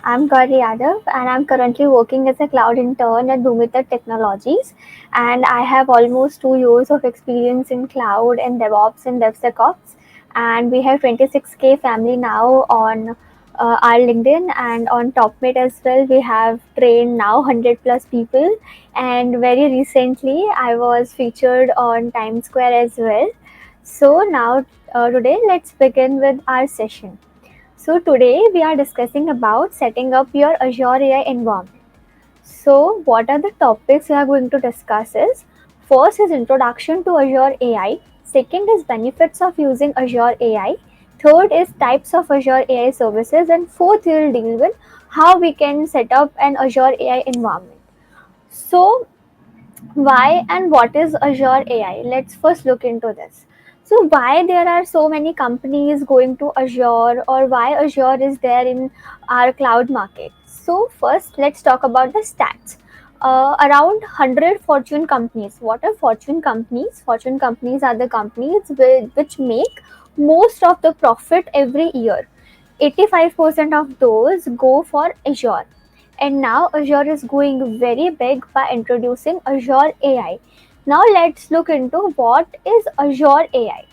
I'm Gauri Yadav, and I'm currently working as a cloud intern at Bhumita Technologies. And I have almost 2 years of experience in cloud and DevOps and DevSecOps. And we have 26K family now on our LinkedIn, and on TopMate as well. We have trained now 100 plus people. And very recently, I was featured on Times Square as well. So now, today, let's begin with our session. So today we are discussing about setting up your Azure AI environment. So what are the topics we are going to discuss is first is introduction to Azure AI, second is benefits of using Azure AI, third is types of Azure AI services, and fourth we will deal with how we can set up an Azure AI environment. So why and what is Azure AI? Let's first look into this. So why there are so many companies going to Azure, or why Azure is there in our cloud market? So first let's talk about the stats. Around 100 Fortune companies. What are Fortune companies? Fortune companies are the companies which make most of the profit every year. 85% of those go for Azure, and now Azure is going very big by introducing Azure AI. Now let's look into what is Azure AI.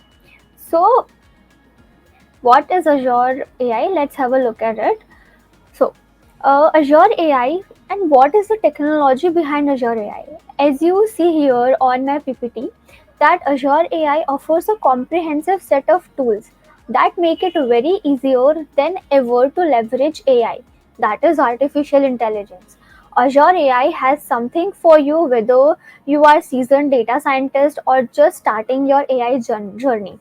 So what is Azure AI? Let's have a look at it. So Azure AI, and what is the technology behind Azure AI? As you see here on my PPT, that Azure AI offers a comprehensive set of tools that make it very easier than ever to leverage AI, that is artificial intelligence. Azure AI has something for you whether you are seasoned data scientist or just starting your AI journey.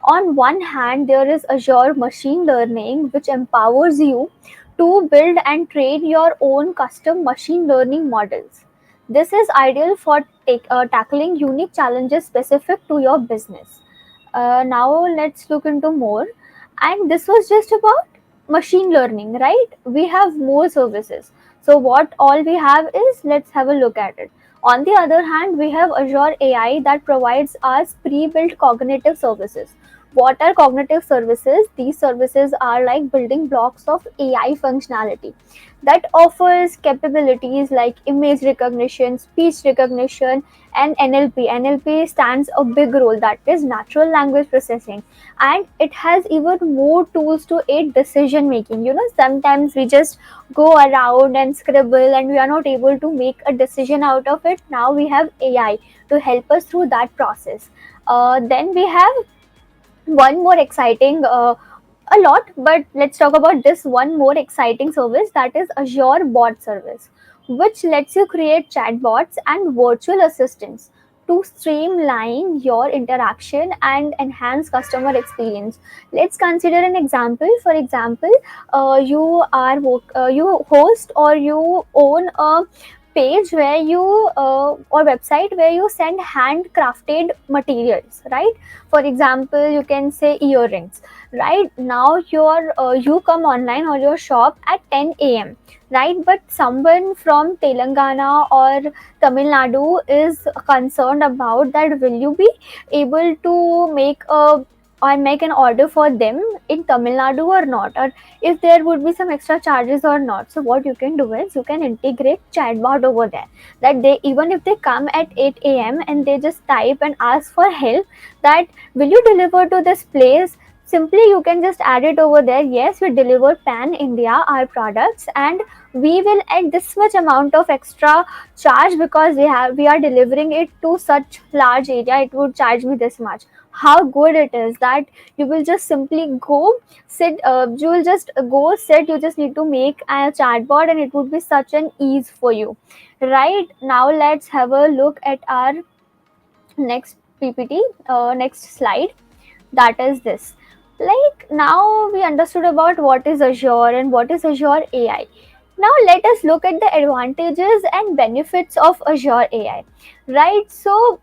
On one hand, there is Azure Machine Learning, which empowers you to build and train your own custom machine learning models. This is ideal for tackling unique challenges specific to your business. Now let's look into more. And this was just about machine learning, right? We have more services. So what all we have is, let's have a look at it. On the other hand, we have Azure AI that provides us pre-built cognitive services. What are cognitive services? These services are like building blocks of AI functionality that offers capabilities like image recognition, speech recognition, and NLP. NLP stands a big role, that is natural language processing, and it has even more tools to aid decision making. Sometimes we just go around and scribble and we are not able to make a decision out of it. Now we have AI to help us through that process. Then we have one more exciting a lot, but let's talk about this one more exciting service, that is Azure Bot Service, which lets you create chatbots and virtual assistants to streamline your interaction and enhance customer experience. Let's consider an example. For example, you host or you own a page where you or website where you send handcrafted materials, right? For example, you can say earrings. Right now you come online or your shop at 10 a.m, right? But someone from Telangana or Tamil Nadu is concerned about that, will you be able to make an order for them in Tamil Nadu or not, or if there would be some extra charges or not. So what you can do is you can integrate chatbot over there, that they, even if they come at 8 a.m and they just type and ask for help, that will you deliver to this place, simply you can just add it over there. Yes, we deliver pan India our products, and we will add this much amount of extra charge because we are delivering it to such large area, it would charge me this much. How good it is that you will just simply go sit, you will just go sit, you just need to make a chatbot and it would be such an ease for you. Right now let's have a look at our next PPT, next slide, that is this. Like, now we understood about what is Azure and what is Azure AI. Now let us look at the advantages and benefits of Azure AI, right? So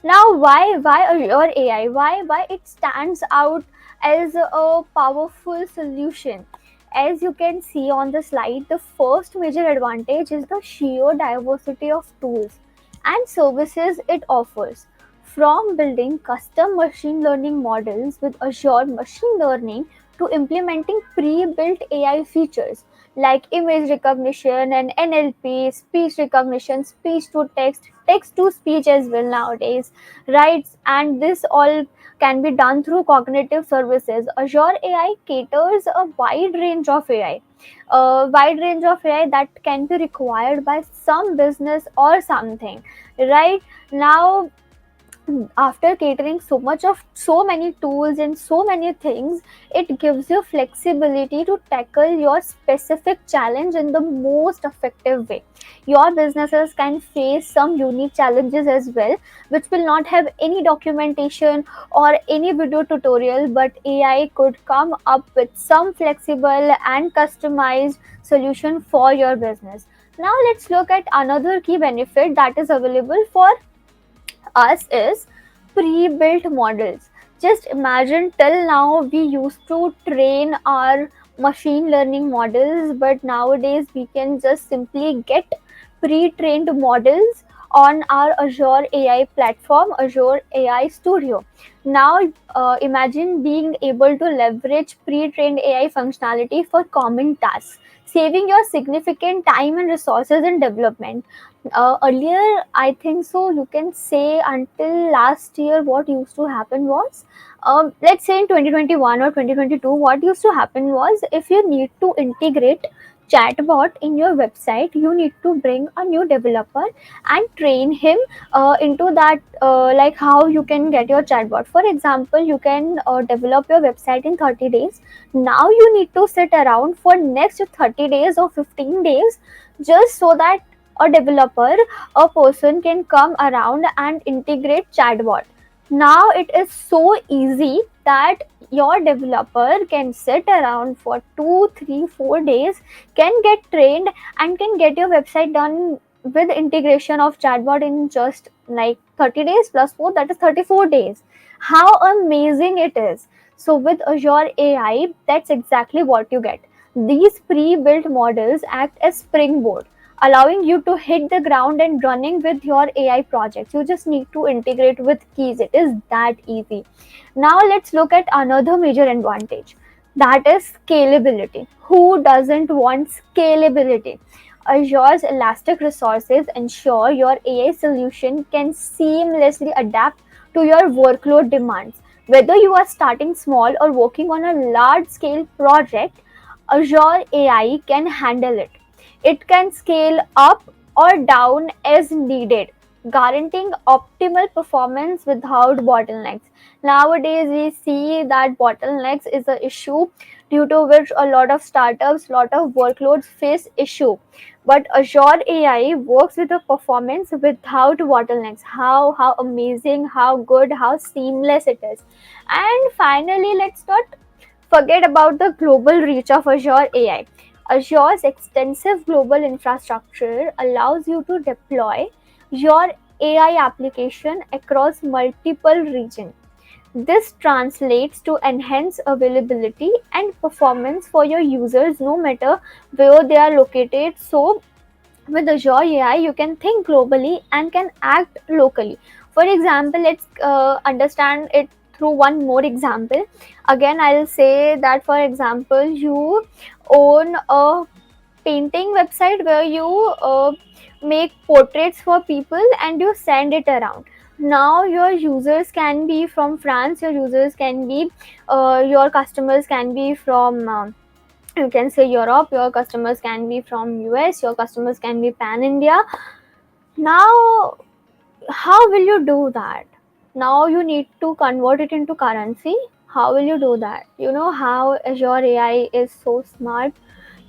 now why Azure AI, why it stands out as a powerful solution? As you can see on the slide, the first major advantage is the sheer diversity of tools and services it offers. From building custom machine learning models with Azure Machine Learning to implementing pre built AI features, like image recognition and NLP, speech recognition, speech to text, text to speech as well nowadays, right? And this all can be done through cognitive services. Azure AI caters a wide range of AI, a wide range of AI that can be required by some business or something, right? Now, after catering so much of so many tools and so many things, it gives you flexibility to tackle your specific challenge in the most effective way. Your businesses can face some unique challenges as well, which will not have any documentation or any video tutorial, but AI could come up with some flexible and customized solution for your business. Now let's look at another key benefit that is available for us is pre-built models. Just imagine, till now we used to train our machine learning models, but nowadays we can just simply get pre-trained models on our Azure AI platform, Azure AI Studio. Now imagine being able to leverage pre-trained AI functionality for common tasks, saving your significant time and resources in development. Earlier, I think so, you can say until last year, what used to happen was, let's say in 2021 or 2022, what used to happen was, if you need to integrate chatbot in your website, you need to bring a new developer and train him into that, like how you can get your chatbot. For example, you can develop your website in 30 days. Now you need to sit around for next 30 days or 15 days, just so that a developer, a person can come around and integrate chatbot. Now it is so easy that your developer can sit around for 2 3 4 days, can get trained, and can get your website done with integration of chatbot in just like 30 days plus 4, that is 34 days. How amazing it is. So with Azure AI, that's exactly what you get. These pre-built models act as springboard, allowing you to hit the ground and running with your AI projects. You just need to integrate with keys. It is that easy. Now let's look at another major advantage, that is scalability. Who doesn't want scalability? Azure's elastic resources ensure your AI solution can seamlessly adapt to your workload demands. Whether you are starting small or working on a large scale project, Azure AI can handle it. It can scale up or down as needed, guaranteeing optimal performance without bottlenecks. Nowadays, we see that bottlenecks is an issue, due to which a lot of startups, lot of workloads face issue. But Azure AI works with the performance without bottlenecks. How amazing, how good, how seamless it is. And finally, let's not forget about the global reach of Azure AI. Azure's extensive global infrastructure allows you to deploy your AI application across multiple regions. This translates to enhanced availability and performance for your users no matter where they are located. So, with Azure AI, you can think globally and can act locally. For example, let's understand it through one more example. Again, I'll say that, for example, you own a painting website where you make portraits for people and you send it around. Now your users can be from France, your users can be, your customers can be from, you can say Europe, your customers can be from US, your customers can be pan India. Now, how will you do that? Now you need to convert it into currency. How will you do that? You know how Azure AI is so smart.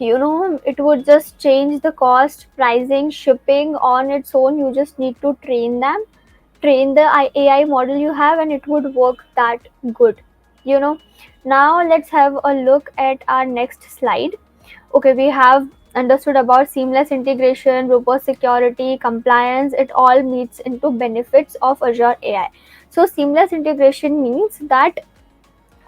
You know, it would just change the cost, pricing, shipping on its own. You just need to train them, train the AI model you have, and it would work that good. You know, now let's have a look at our next slide. Okay, we have understood about seamless integration, robust security, compliance. It all meets into benefits of Azure AI. So seamless integration means that,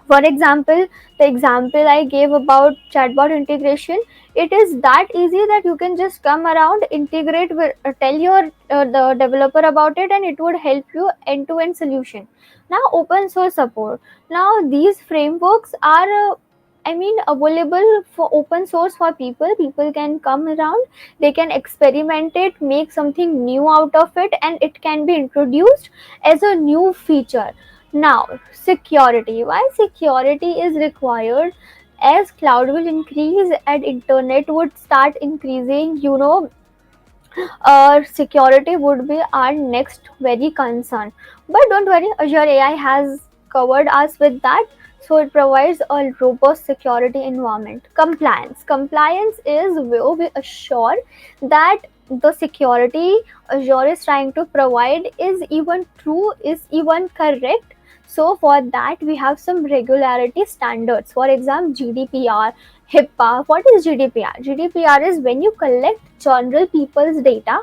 for example, the example I gave about chatbot integration, it is that easy that you can just come around, integrate with, tell your the developer about it, and it would help you end to end solution. Now, open source support. Now these frameworks are I mean, available for open source for people. People can come around, they can experiment it, make something new out of it, and it can be introduced as a new feature. Now, security. Why security is required? As cloud will increase and internet would start increasing, security would be our next very concern. But don't worry, Azure AI has covered us with that. So it provides a robust security environment. Compliance is where we assure that the security Azure is trying to provide is even true, is even correct. So for that we have some regularity standards. For example, GDPR, HIPAA. What is GDPR? GDPR is when you collect general people's data.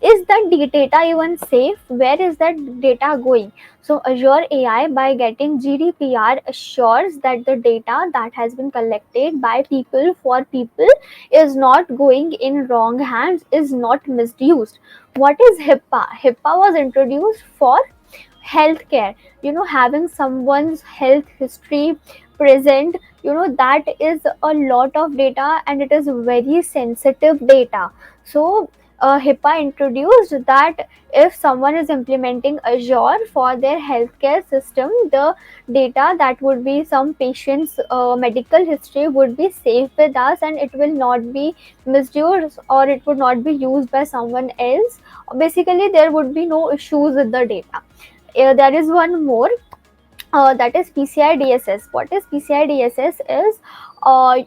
Is that data even safe? Where is that data going? So Azure AI, by getting GDPR, assures that the data that has been collected by people for people is not going in wrong hands, is not misused. What is HIPAA? HIPAA was introduced for healthcare. Having someone's health history present, that is a lot of data and it is very sensitive data. So HIPAA introduced that if someone is implementing Azure for their healthcare system, the data that would be some patient's medical history would be safe with us, and it will not be misused or it would not be used by someone else. Basically, there would be no issues with the data. There is one more, that is PCI DSS. What is PCI DSS is,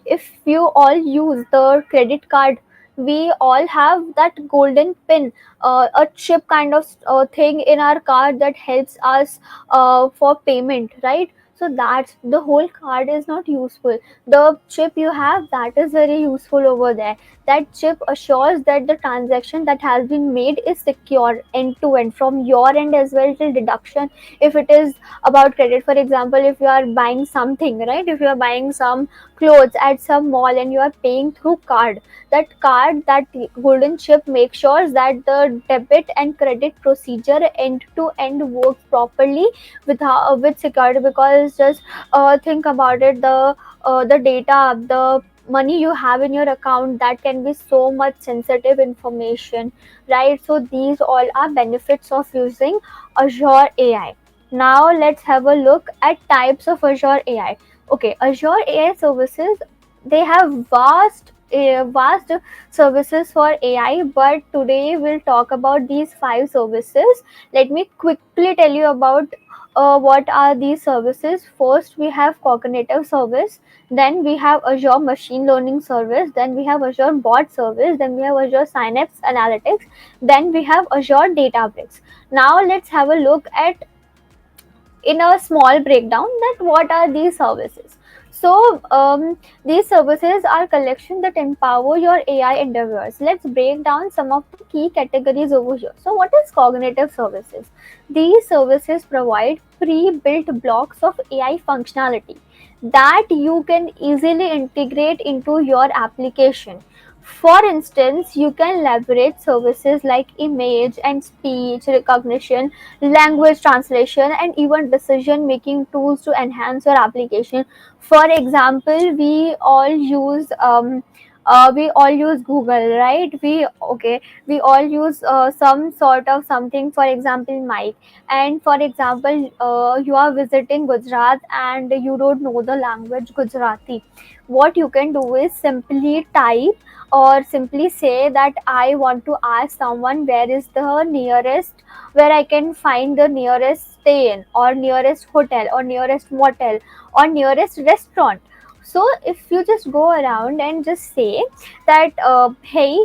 if you all use the credit card, we all have that golden pin, a chip kind of thing in our card that helps us for payment, right? So that the whole card is not useful. The chip you have, that is very useful over there. That chip assures that the transaction that has been made is secure end to end, from your end as well till deduction. If it is about credit, for example, if you are buying something, right, if you are buying some clothes at some mall and you are paying through card, that golden chip makes sure that the debit and credit procedure end to end works properly with security. Because just think about it, the data, the money you have in your account, that can be so much sensitive information, right? So these all are benefits of using Azure AI. Now let's have a look at types of Azure AI. Okay, Azure AI services, they have vast services for AI, but today we'll talk about these 5 services. Let me quickly tell you about what are these services. First, we have cognitive service, then we have Azure machine learning service, then we have Azure bot service, then we have Azure Synapse Analytics, then we have Azure Databricks. Now let's have a look at, in a small breakdown, that what are these services. So these services are collection that empower your AI endeavors. Let's break down some of the key categories over here. So what is cognitive services? These services provide pre-built blocks of AI functionality that you can easily integrate into your application. For instance, you can leverage services like image and speech recognition, language translation, and even decision making tools to enhance your application. For example, we all use Google, right? We all use some sort of something, for example Mike. And for example, you are visiting Gujarat and you don't know the language Gujarati. What you can do is simply type or simply say that I want to ask someone where is the nearest, where I can find the nearest stay or nearest hotel or nearest motel or nearest restaurant. So if you just go around and just say that, hey,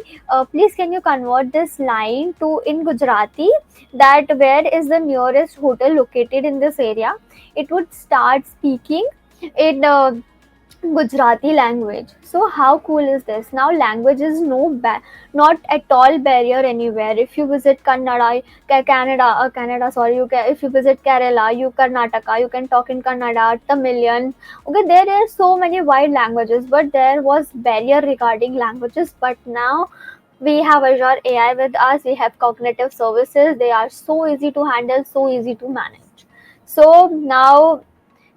please can you convert this line to in Gujarati, that where is the nearest hotel located in this area, it would start speaking in Gujarati language. So how cool is this? Now language is not at all barrier anywhere. If you visit Canada, sorry, if you visit Kerala, Karnataka, you can talk in Kannada, Tamilian. Okay, there are so many wide languages, but there was barrier regarding languages. But now we have Azure AI with us. We have cognitive services. They are so easy to handle, so easy to manage. So now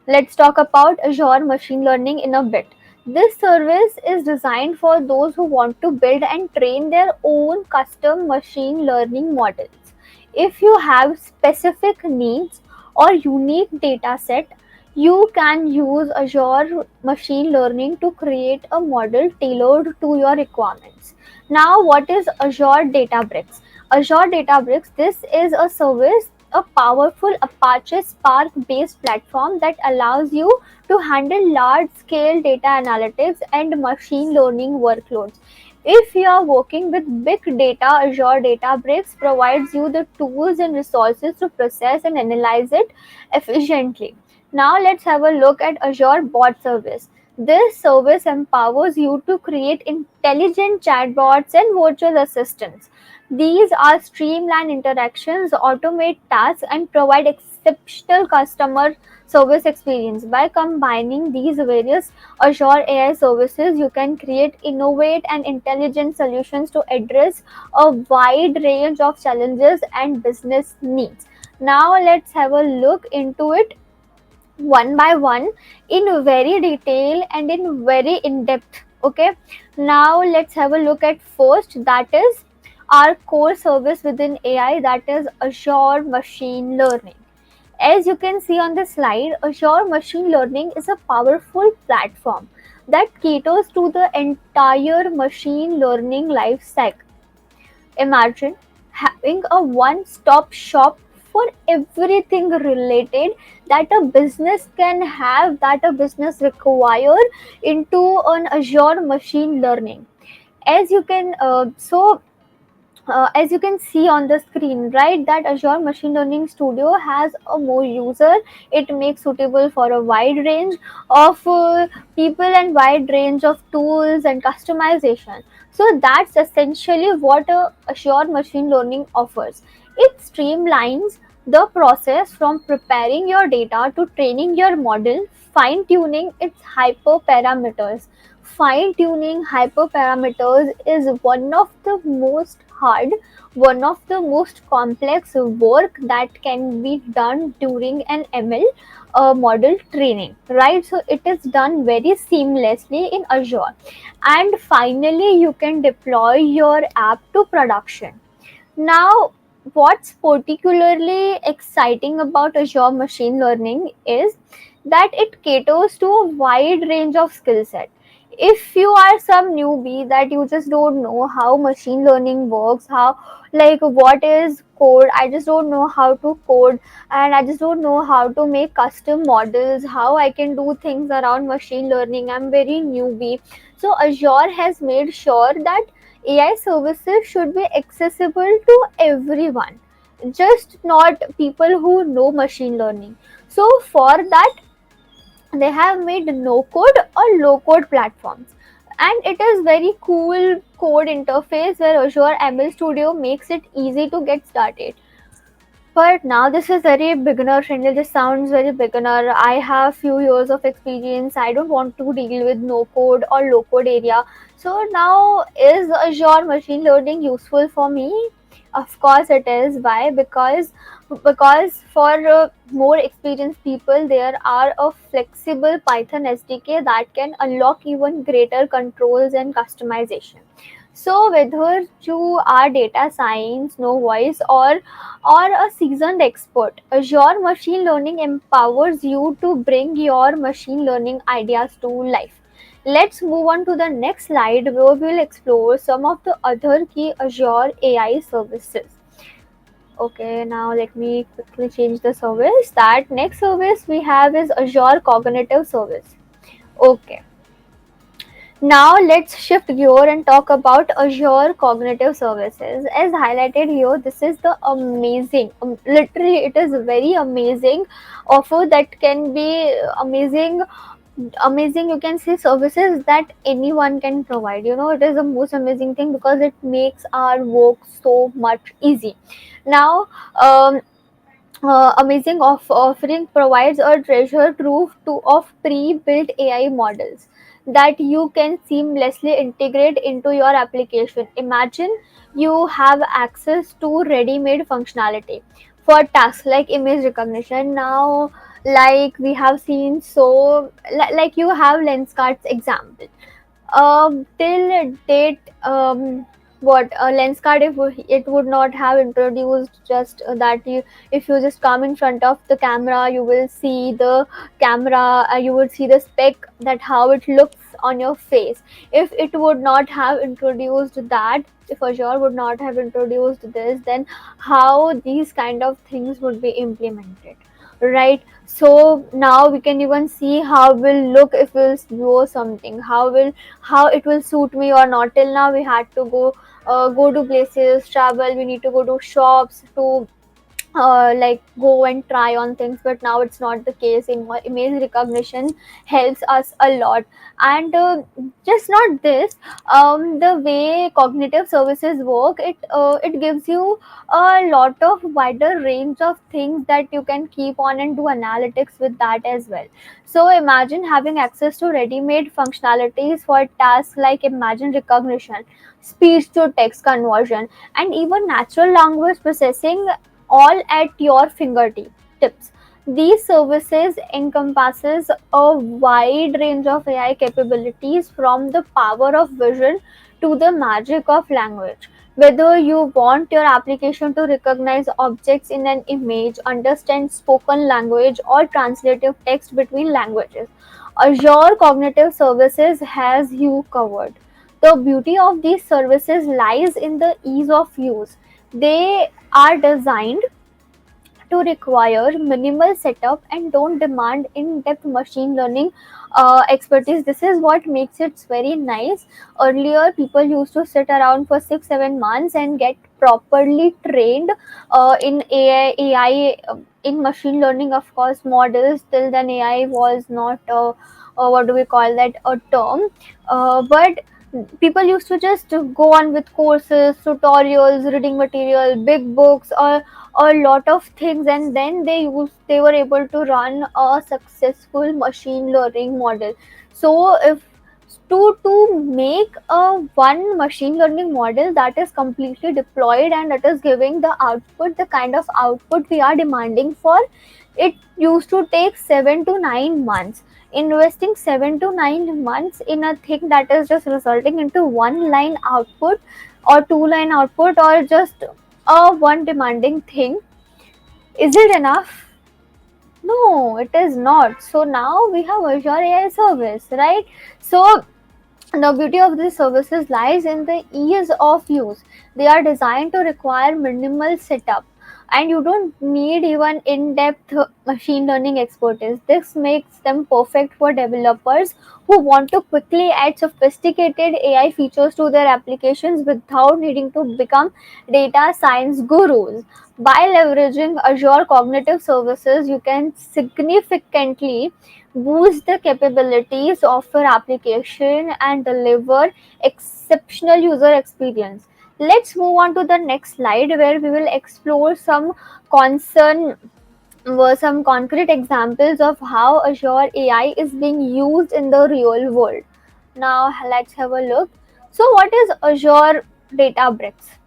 Let's talk about Azure Machine Learning in a bit. This service is designed for those who want to build and train their own custom machine learning models. If you have specific needs or unique data set, you can use Azure Machine Learning to create a model tailored to your requirements. Now, what is Azure Databricks? Azure Databricks, this is a service, a powerful Apache Spark based platform that allows you to handle large scale data analytics and machine learning workloads. If you are working with big data, Azure Databricks provides you the tools and resources to process and analyze it efficiently. Now let's have a look at Azure Bot Service. This service empowers you to create intelligent chatbots and virtual assistants. These are streamlined interactions, automate tasks, and provide exceptional customer service experience. By combining these various Azure AI services, you can create, innovate, and intelligent solutions to address a wide range of challenges and business needs. Now, let's have a look into it one by one in very detail and in very in depth. Okay, now let's have a look at first, that is our core service within AI, that is Azure Machine Learning. As you can see on the slide, Azure Machine Learning is a powerful platform that caters to the entire machine learning life cycle. Imagine having a one stop shop for everything related that a business can have, that a business require into an Azure Machine Learning. As you can as you can see on the screen, right, that Azure Machine Learning Studio has a more user. It makes suitable for a wide range of people and wide range of tools and customization. So that's essentially what Azure Machine Learning offers. It streamlines the process from preparing your data to training your model, fine tuning its hyperparameters. Fine tuning hyperparameters is one of the most complex work that can be done during an ML model training, right? So it is done very seamlessly in Azure, and finally you can deploy your app to production. Now, what's particularly exciting about Azure Machine Learning is that it caters to a wide range of skill set. If you are some newbie that you just don't know how machine learning works, how, like, what is code, I just don't know how to code, and I just don't know how to make custom models, how I can do things around machine learning, I'm very newbie. So Azure has made sure that AI services should be accessible to everyone, just not people who know machine learning. So for that, they have made no code or low code platforms, and it is very cool code interface where Azure ML Studio makes it easy to get started. But now this is very beginner friendly. This sounds very beginner. I have few years of experience. I don't want to deal with no code or low code area. So now, is Azure machine learning useful for me? Of course it is. Why? Because for more experienced people, there are a flexible Python SDK that can unlock even greater controls and customization. So whether you are data science, no voice, or a seasoned expert, Azure Machine Learning empowers you to bring your machine learning ideas to life. Let's move on to the next slide where we'll explore some of the other key Azure AI services. Okay, now let me quickly change the service. That next service we have is Azure Cognitive Service. Okay, now let's shift gear and talk about Azure Cognitive Services. As highlighted here, this is the amazing, literally it is very amazing offer that can be amazing, you can say, services that anyone can provide. You know, it is the most amazing thing because it makes our work so much easy. Now, amazing offering provides a treasure trove of pre-built AI models that you can seamlessly integrate into your application. Imagine you have access to ready-made functionality for tasks like image recognition. Now, Like we have seen, so like you have Lenskart example. Till date, what a lens card, if it would not have introduced just that you, if you just come in front of the camera, you will see the camera, you would see the spec, that how it looks on your face. If it would not have introduced that, if Azure would not have introduced this, then how these kind of things would be implemented, right? So now we can even see how will look if we'll do something, how it will suit me or not. Till now we had to go to places, travel, we need to go to shops to like go and try on things, but now it's not the case. Image recognition helps us a lot. And just not this, the way cognitive services work, it gives you a lot of wider range of things that you can keep on and do analytics with that as well. So imagine having access to ready-made functionalities for tasks like imagine recognition, speech to text conversion, and even natural language processing, all at your fingertips. These services encompasses a wide range of AI capabilities, from the power of vision to the magic of language. Whether you want your application to recognize objects in an image, understand spoken language, or translative text between languages, Azure Cognitive Services has you covered. The beauty of these services lies in the ease of use. They are designed to require minimal setup and don't demand in-depth machine learning expertise. This is what makes it very nice. Earlier, people used to sit around for 6-7 months and get properly trained in AI, in machine learning, of course, models. Till then, AI was not what do we call that, a term, but people used to just go on with courses, tutorials, reading material, big books, or a lot of things, and then they were able to run a successful machine learning model. So if to make a one machine learning model that is completely deployed and that is giving the output, the kind of output we are demanding for, it used to take 7 to 9 months. Investing 7 to 9 months in a thing that is just resulting into one line output or two line output, or just a one demanding thing, is it enough? No, it is not. So now we have Azure AI service, right? So the beauty of these services lies in the ease of use. They are designed to require minimal setup, and you don't need even in-depth machine learning expertise. This makes them perfect for developers who want to quickly add sophisticated AI features to their applications without needing to become data science gurus. By leveraging Azure Cognitive Services, you can significantly boost the capabilities of your application and deliver exceptional user experience. Let's move on to the next slide, where we will explore concern some concrete examples of how Azure AI is being used in the real world. Now let's have a look. So what is Azure Databricks?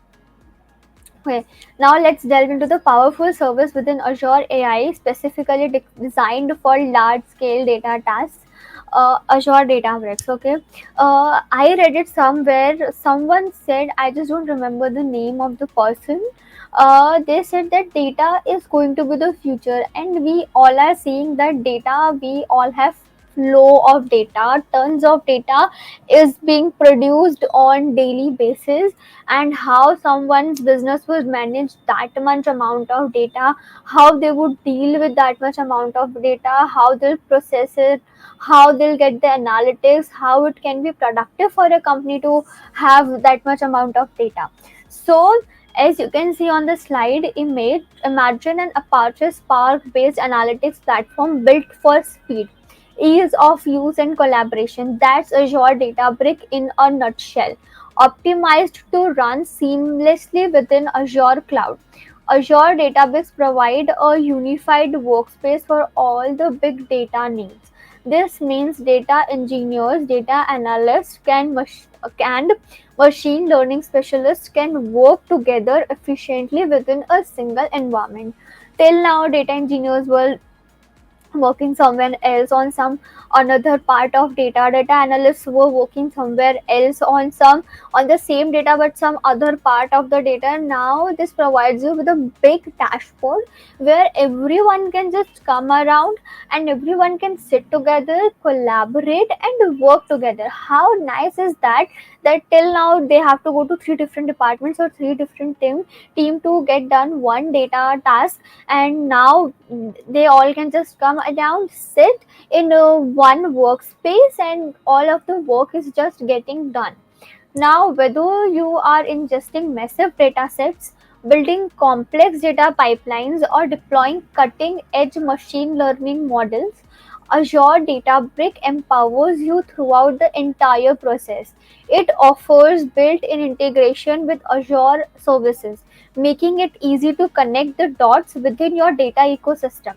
Okay, now let's delve into the powerful service within Azure AI, specifically designed for large-scale data tasks. Azure Databricks. Okay, I read it somewhere. Someone said, I just don't remember the name of the person. They said that data is going to be the future, and we all are seeing that data. We all have flow of data, tons of data is being produced on daily basis, and how someone's business would manage that much amount of data, how they would deal with that much amount of data, how they'll process it, how they'll get the analytics, how it can be productive for a company to have that much amount of data. So as you can see on the slide image, imagine an Apache Spark based analytics platform built for speed, ease of use and collaboration. That's Azure Databricks in a nutshell, optimized to run seamlessly within Azure Cloud. Azure Databricks provide a unified workspace for all the big data needs. This means data engineers, data analysts, and machine learning specialists can work together efficiently within a single environment. Till now, data engineers were working somewhere else on some another part of data analysts were working somewhere else on some on the same data but some other part of the data. Now this provides you with a big dashboard where everyone can just come around and everyone can sit together, collaborate and work together. How nice is that? That till now they have to go to three different departments or three different team to get done one data task, and now they all can just come down, sit in one workspace, and all of the work is just getting done. Now, whether you are ingesting massive data sets, building complex data pipelines, or deploying cutting edge machine learning models, Azure Databricks empowers you throughout the entire process. It offers built in integration with Azure services, making it easy to connect the dots within your data ecosystem.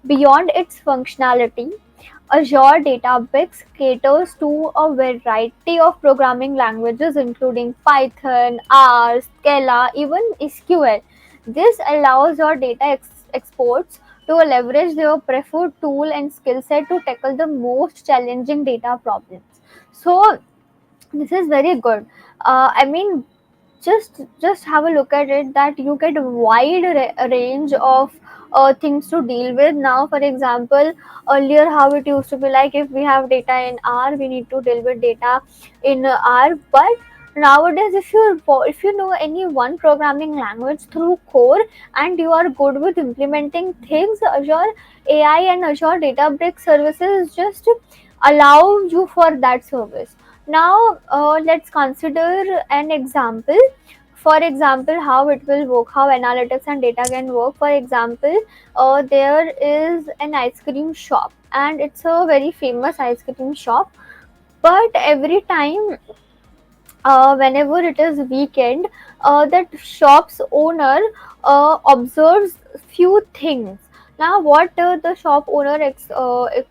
Beyond its functionality, Azure Databricks caters to a variety of programming languages including Python, R, Scala, even SQL. This allows your data experts to leverage their preferred tool and skill set to tackle the most challenging data problems. So this is very good. I mean, just have a look at it that you get a wide range of things to deal with. Now for example, earlier how it used to be like, if we have data in R, we need to deal with data in R. But nowadays, if you know any one programming language through core and you are good with implementing things, Azure AI and Azure Databricks services just allow you for that service. Now let's consider an example. For example, how it will work, how analytics and data can work. For example, there is an ice cream shop and it's a very famous ice cream shop, but every time whenever it is weekend, that shop's owner observes few things. Now what the shop owner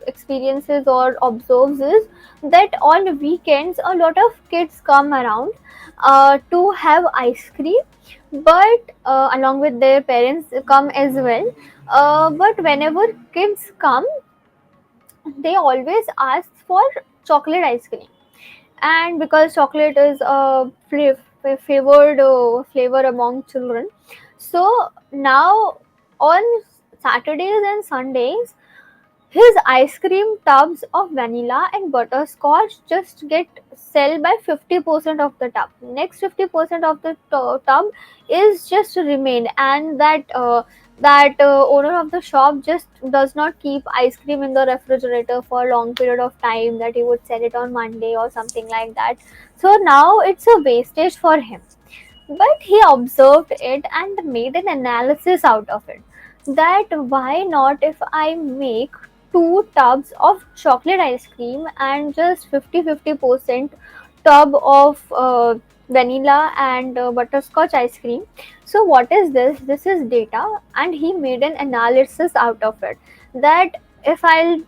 experiences or observes is that on weekends a lot of kids come around to have ice cream, but along with their parents come as well. But whenever kids come, they always ask for chocolate ice cream, and because chocolate is a favored flavor among children, so now on Saturdays and Sundays his ice cream tubs of vanilla and butterscotch just get sell by 50% of the tub. Next 50% of the tub is just remain, and that owner of the shop just does not keep ice cream in the refrigerator for a long period of time, that he would sell it on Monday or something like that. So now it's a wastage for him. But he observed it and made an analysis out of it, that why not if I make two tubs of chocolate ice cream and just 50% tub of vanilla and butterscotch ice cream. So what is this? This is data, and he made an analysis out of it, that if I'll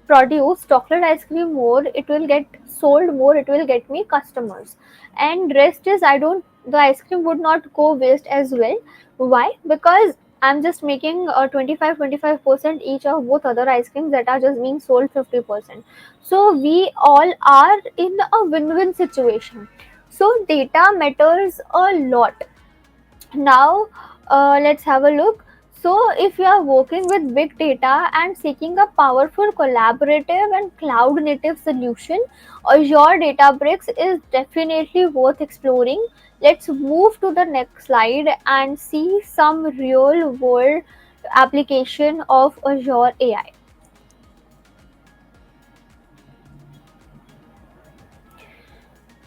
produce chocolate ice cream more, it will get sold more, it will get me customers, and rest is I don't, the ice cream would not go waste as well. Why? Because I'm just making 25% each of both other ice creams that are just being sold 50%. So we all are in a win-win situation. So data matters a lot. Now let's have a look. So if you are working with big data and seeking a powerful collaborative and cloud native solution, Azure Databricks is definitely worth exploring. Let's move to the next slide and see some real world application of Azure AI.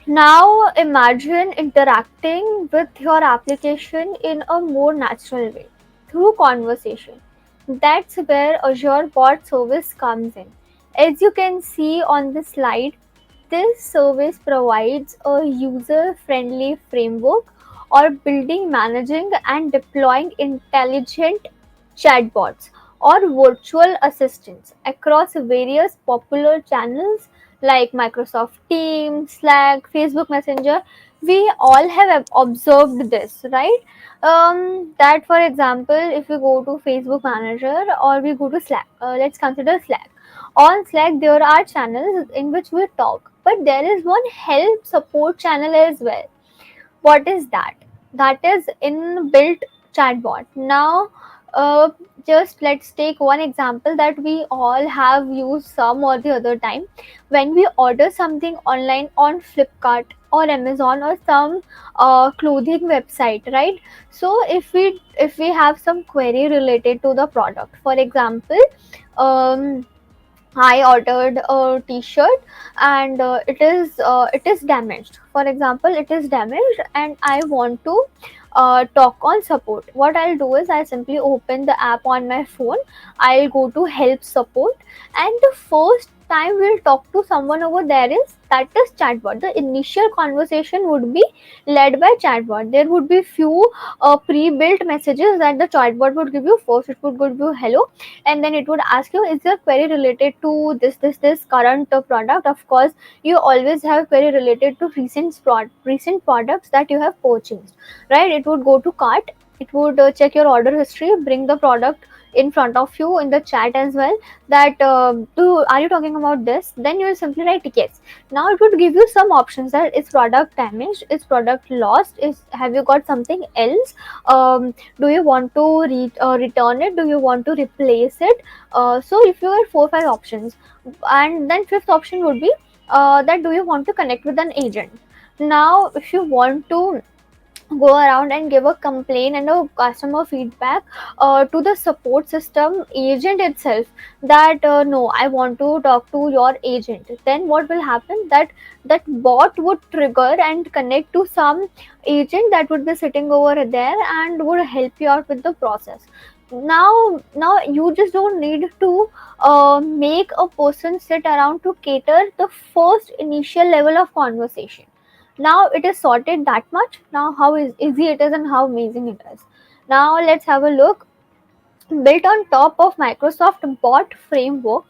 Now imagine interacting with your application in a more natural way through conversation. That's where Azure Bot Service comes in. As you can see on the slide, this service provides a user friendly framework or building, managing, and deploying intelligent chatbots or virtual assistants across various popular channels like Microsoft Teams, Slack, Facebook Messenger. We all have observed this, right? That for example, if we go to Facebook Manager or we go to Slack, let's consider Slack. On Slack, there are channels in which we talk, but there is one help support channel as well. What is that? That is inbuilt chatbot. Now, uh, just let's take one example that we all have used some or the other time. When we order something online on Flipkart or Amazon or some clothing website, right? So if we have some query related to the product, for example, um, I ordered a T-shirt and it is damaged. For example, it is damaged and I want to talk on support. What I'll do is I simply open the app on my phone. I'll go to help support, and the first time we'll talk to someone over there is that is chatbot. The initial conversation would be led by chatbot. There would be few pre-built messages that the chatbot would give you. First, it would give you hello, and then it would ask you, is your query related to this current product? Of course, you always have query related to recent products that you have purchased, right? It would go to cart. It would check your order history, bring the product in front of you in the chat as well, that are you talking about this? Then you will simply write yes. Now it would give you some options, that is product damaged, is product lost, is have you got something else, do you want to return it, do you want to replace it? So if you have 4 5 options, and then fifth option would be that do you want to connect with an agent? Now if you want to go around and give a complaint and a customer feedback to the support system agent itself, that no, I want to talk to your agent, then what will happen, that bot would trigger and connect to some agent that would be sitting over there and would help you out with the process. Now you just don't need to make a person sit around to cater the first initial level of conversation. Now it is sorted that much. Now how easy it is and how amazing it is. Now let's have a look. Built on top of Microsoft Bot Framework,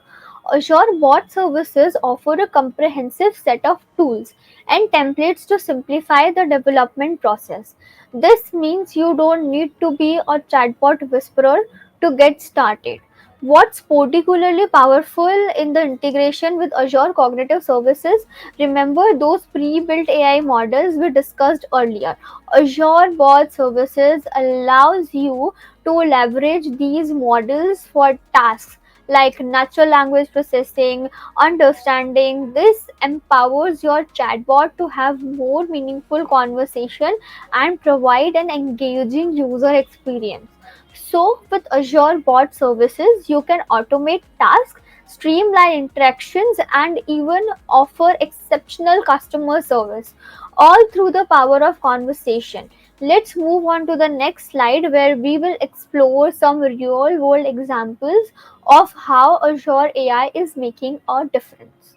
Azure Bot Services offer a comprehensive set of tools and templates to simplify the development process. This means you don't need to be a chatbot whisperer to get started. What's particularly powerful in the integration with Azure Cognitive Services? Remember those pre-built AI models we discussed earlier. Azure Bot Services allows you to leverage these models for tasks like natural language processing, understanding. This empowers your chatbot to have more meaningful conversation and provide an engaging user experience. So, with Azure Bot Services, you can automate tasks, streamline interactions, and even offer exceptional customer service, all through the power of conversation. Let's move on to the next slide where we will explore some real world examples of how Azure AI is making a difference.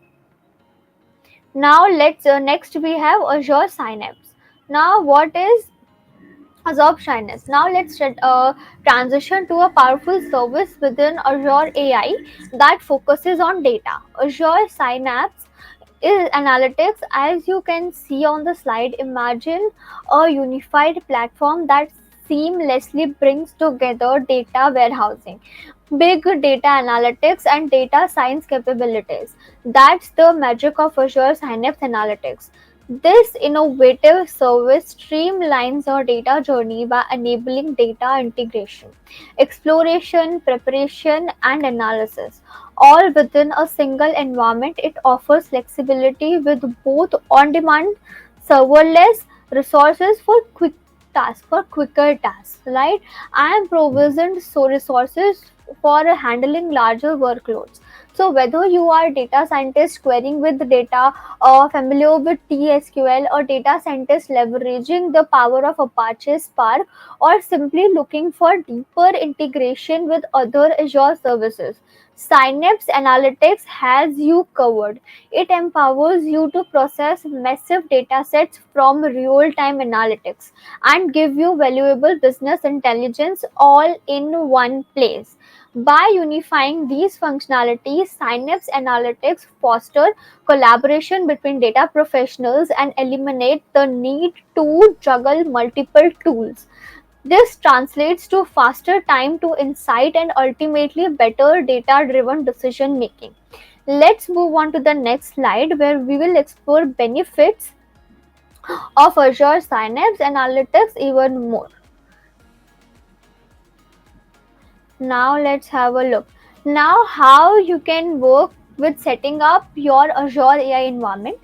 Now let's next we have Azure Synapse. Now what is Azure Synapse? Now let's transition to a powerful service within Azure AI that focuses on data. Azure Synapse is analytics. As you can see on the slide, imagine a unified platform that seamlessly brings together data warehousing, big data analytics, and data science capabilities. That's the magic of Azure Synapse Analytics. This innovative service streamlines our data journey by enabling data integration, exploration, preparation, and analysis, all within a single environment. It offers flexibility with both on-demand, serverless resources for quicker tasks, right? And provisioned so resources for handling larger workloads. So whether you are data scientist querying with data, or familiar with TSQL, or data scientist leveraging the power of Apache Spark, or simply looking for deeper integration with other Azure services, Synapse Analytics has you covered. It empowers you to process massive data sets from real time analytics and give you valuable business intelligence all in one place. By unifying these functionalities, Synapse Analytics foster collaboration between data professionals and eliminate the need to juggle multiple tools. This translates to faster time to insight and ultimately better data driven decision making. Let's move on to the next slide where we will explore benefits of Azure Synapse Analytics even more. Now let's have a look. Now how you can work with setting up your Azure AI environment.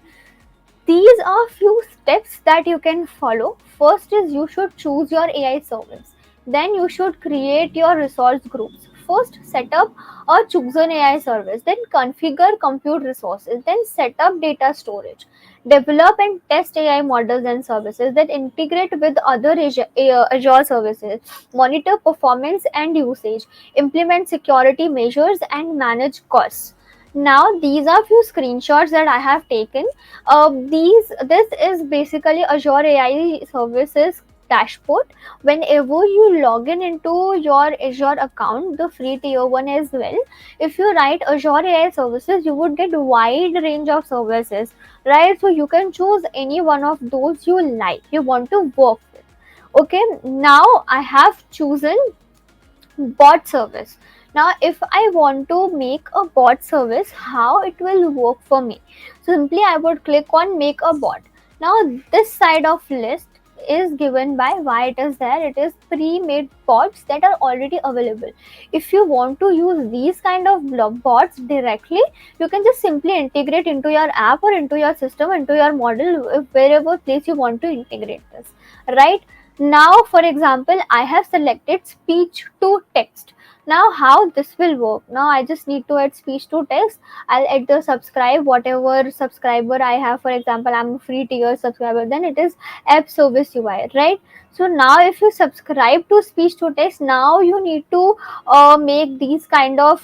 These are few steps that you can follow. First is you should choose your AI service. Then you should create your resource groups. First, set up or choose an AI service. Then configure compute resources. Then set up data storage. Develop and test AI models and services that integrate with other Azure services. Monitor performance and usage. Implement security measures and manage costs. Now these are few screenshots that I have taken. This is basically Azure AI services dashboard. Whenever you log in into your Azure account, the free tier one as well, if you write Azure AI services, you would get wide range of services, right? So you can choose any one of those you like, you want to work with. Okay, now I have chosen bot service. Now if I want to make a bot service, how it will work for me? Simply I would click on make a bot. Now this side of list is given by why it is there. It is pre-made bots that are already available. If you want to use these kind of bots directly, you can just simply integrate into your app or into your system, into your model, wherever place you want to integrate this, right? Now for example, I have selected speech to text. Now how this will work? Now I just need to add speech to text. I'll add the subscribe, whatever subscriber I have. For example, I'm a free tier subscriber, then it is app service UI, right? So now if you subscribe to speech to text, now you need to make these kind of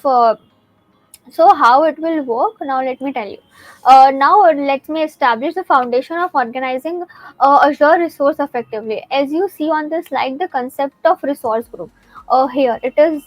so how it will work? Now let me tell you. Now let me establish the foundation of organizing Azure resource effectively. As you see on this slide, the concept of resource group. Here it is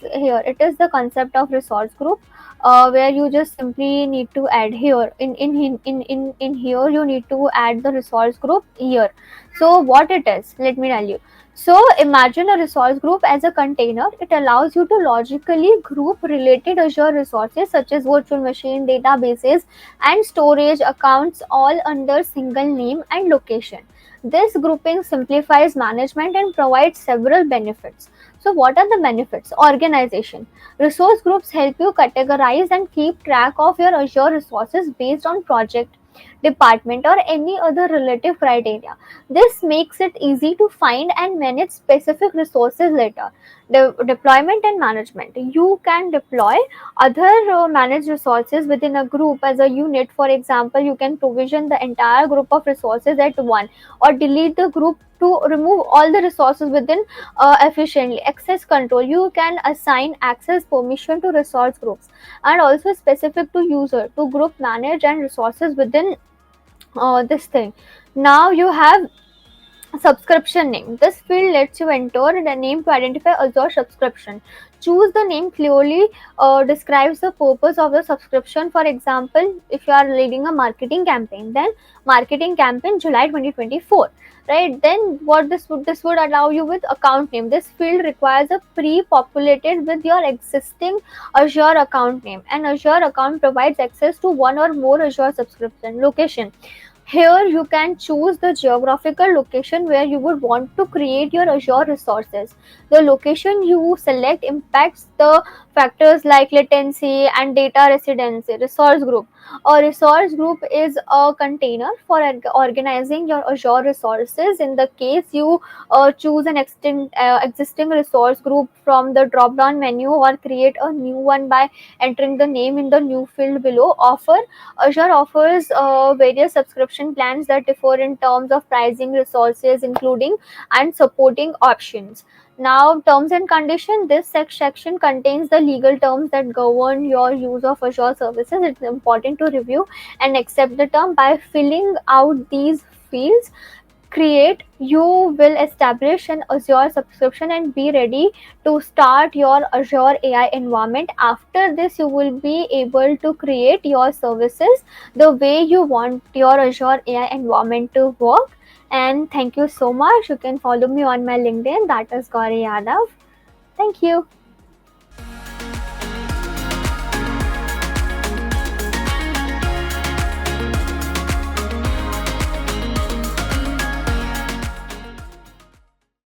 the concept of resource group, where you just simply need to add here in here you need to add the resource group here. So what it is, let me tell you. So imagine a resource group as a container. It allows you to logically group related Azure resources such as virtual machine, databases, and storage accounts all under single name and location. This grouping simplifies management and provides several benefits. So what are the benefits? Organization. Resource groups help you categorize and keep track of your Azure resources based on project, department, or any other relative criteria. This makes it easy to find and manage specific resources later. Deployment and management. You can deploy other managed resources within a group as a unit. For example, you can provision the entire group of resources at one, or delete the group to remove all the resources within efficiently. Access control. You can assign access permission to resource groups and also specific to user to group manage and resources within this thing. Now you have subscription name. This field lets you enter the name to identify Azure subscription. Choose the name clearly describes the purpose of the subscription. For example, if you are leading a marketing campaign, then marketing campaign July 2024. Right, then what this would allow you with account name. This field requires a pre-populated with your existing Azure account name. An Azure account provides access to one or more Azure subscription. Location. Here you can choose the geographical location where you would want to create your Azure resources. The location you select impacts the factors like latency and data residency. Resource group. A resource group is a container for organizing your Azure resources. In the case you choose an existing resource group from the drop down menu or create a new one by entering the name in the new field below. Azure offers various subscription subscription plans that differ in terms of pricing, resources, including and supporting options. Now, terms and condition. This section contains the legal terms that govern your use of Azure services. It's important to review and accept the term. By filling out these fields, create you will establish an Azure subscription and be ready to start your Azure AI environment. After this, you will be able to create your services the way you want your Azure AI environment to work. And thank you so much. You can follow me on my LinkedIn, that is Gauri Yadav. Thank you.